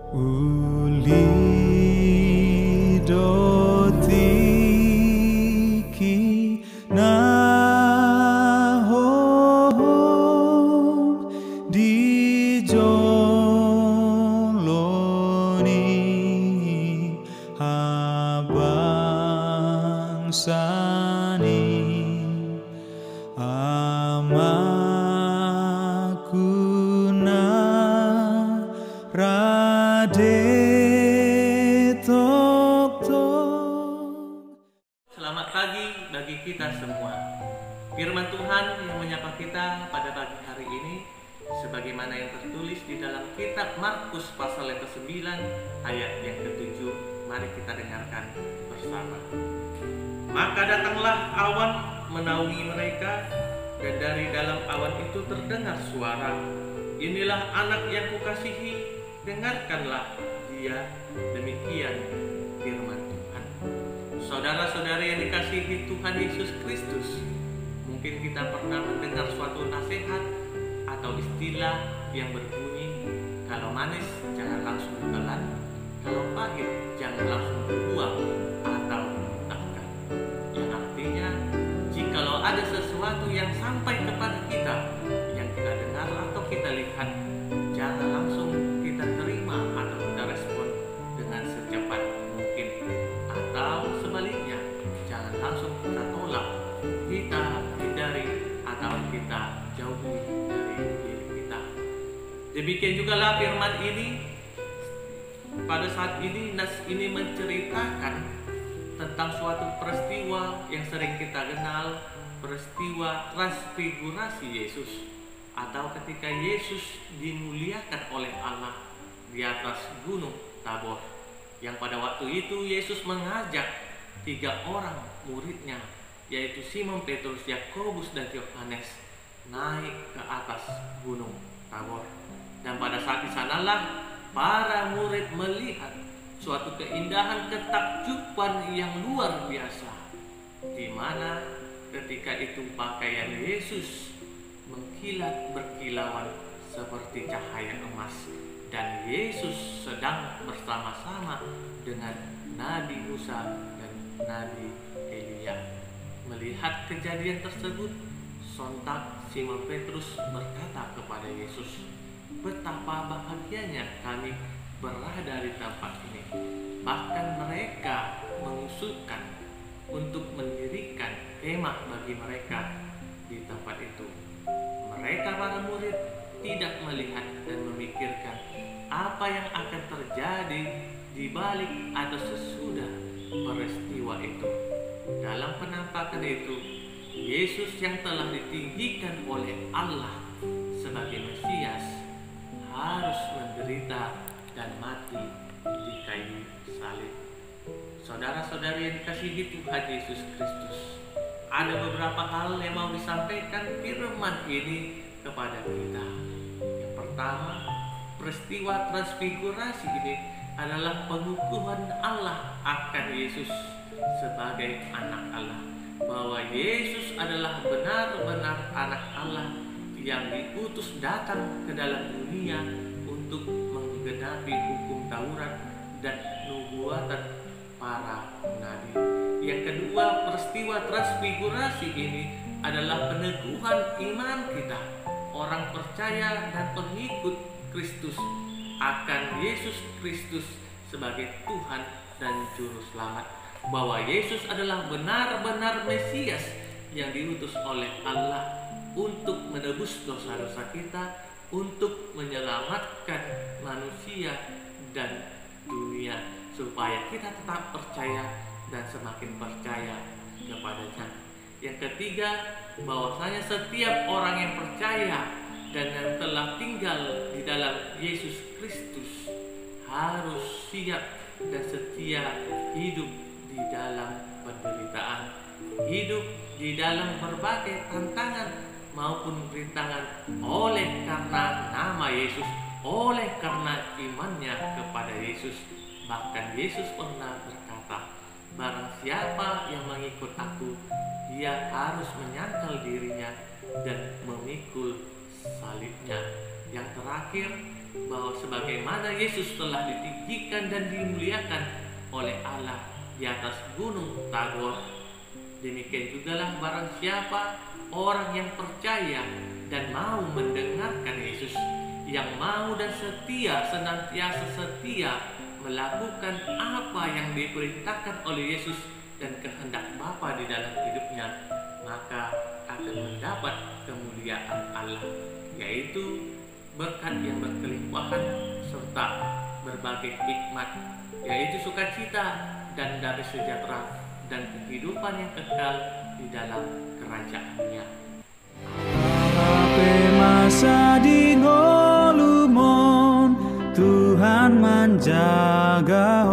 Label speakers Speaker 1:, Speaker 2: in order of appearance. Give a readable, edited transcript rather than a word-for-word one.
Speaker 1: Uli dotiki na hohom di joloni habang sani amaku na
Speaker 2: Selamat pagi bagi kita semua. Firman Tuhan yang menyapa kita pada pagi hari ini sebagaimana yang tertulis di dalam kitab Markus pasal yang ke-9 ayat yang ke-7. Mari kita dengarkan bersama. Maka datanglah awan menaungi mereka, dan dari dalam awan itu terdengar suara, "Inilah anak yang kukasihi, dengarkanlah dia." Demikian firman Tuhan. Saudara-saudari yang dikasihi Tuhan Yesus Kristus, mungkin kita pernah mendengar suatu nasihat atau istilah yang berbunyi, kalau manis jangan langsung ditelan, kalau pahit jangan langsung dibuang atau dimuntahkan. Yang artinya, jikalau ada sesuatu yang sampai kepada kita, yang kita dengar atau kita lihat, jangan langsung kita terima atau kita respon dengan secepat mungkin, atau sebaliknya jangan langsung kita tolak, kita hindari atau kita jauhi dari diri kita. Demikian juga lah firman ini. Pada saat ini nas ini menceritakan tentang suatu peristiwa yang sering kita kenal, peristiwa transfigurasi Yesus, atau ketika Yesus dimuliakan oleh Allah di atas gunung Tabor, yang pada waktu itu Yesus mengajak 3 orang muridnya, yaitu Simon Petrus, Yakobus, dan Yohanes, naik ke atas gunung Tabor. Dan pada saat di sanalah para murid melihat suatu keindahan ketakjuban yang luar biasa, di mana ketika itu pakaian Yesus mengkilat berkilauan seperti cahaya emas, dan Yesus sedang bersama-sama dengan Nabi Musa dan Nabi Elia. Melihat kejadian tersebut, sontak Simon Petrus berkata kepada Yesus, "Betapa bahagianya kami berada di tempat ini. Bahkan mereka mengusulkan untuk mendirikan kemah bagi mereka di tempat itu." Mereka para murid tidak melihat dan memikirkan apa yang akan terjadi di balik atau sesudah peristiwa itu. Dalam penampakan itu, Yesus yang telah ditinggikan oleh Allah sebagai Mesias harus menderita dan mati di kayu salib. Saudara-saudari yang dikasihi Tuhan Yesus Kristus, ada beberapa hal yang mau disampaikan firman ini kepada kita. Yang pertama, peristiwa transfigurasi ini adalah pengukuhan Allah akan Yesus sebagai anak Allah, bahwa Yesus adalah benar-benar anak Allah yang diutus datang ke dalam dunia untuk menggenapi hukum Taurat dan nubuatan para nabi. Yang kedua, peristiwa transfigurasi ini adalah peneguhan iman kita, orang percaya dan pengikut Kristus, akan Yesus Kristus sebagai Tuhan dan Juru Selamat, bahwa Yesus adalah benar-benar Mesias yang diutus oleh Allah untuk menebus dosa-dosa kita, untuk menyelamatkan manusia dan dunia, supaya kita tetap percaya dan semakin percaya kepadanya. Yang ketiga, bahwasanya setiap orang yang percaya dan yang telah tinggal di dalam Yesus Kristus harus siap dan setia hidup di dalam penderitaan, hidup di dalam berbagai tantangan maupun rintangan oleh karena nama Yesus, oleh karena imannya kepada Yesus. Bahkan Yesus pernah berkata, "Barang siapa yang mengikut aku, dia harus menyangkal dirinya dan memikul salibnya." Yang terakhir, bahwa sebagaimana Yesus telah ditinggikan dan dimuliakan oleh Allah di atas gunung Tabor, demikian jugalah barang siapa orang yang percaya dan mau mendengarkan Yesus, yang mau dan setia, senantiasa setia melakukan apa yang diperintahkan oleh Yesus dan kehendak Bapa di dalam hidupnya, maka akan mendapat kemuliaan Allah, yaitu berkat yang berkelimpahan serta berbagai hikmat, yaitu sukacita dan damai sejahtera dan kehidupan yang kekal di dalam kerajaan-Nya.
Speaker 1: Harape masa di ngolumon Tuhan menjaga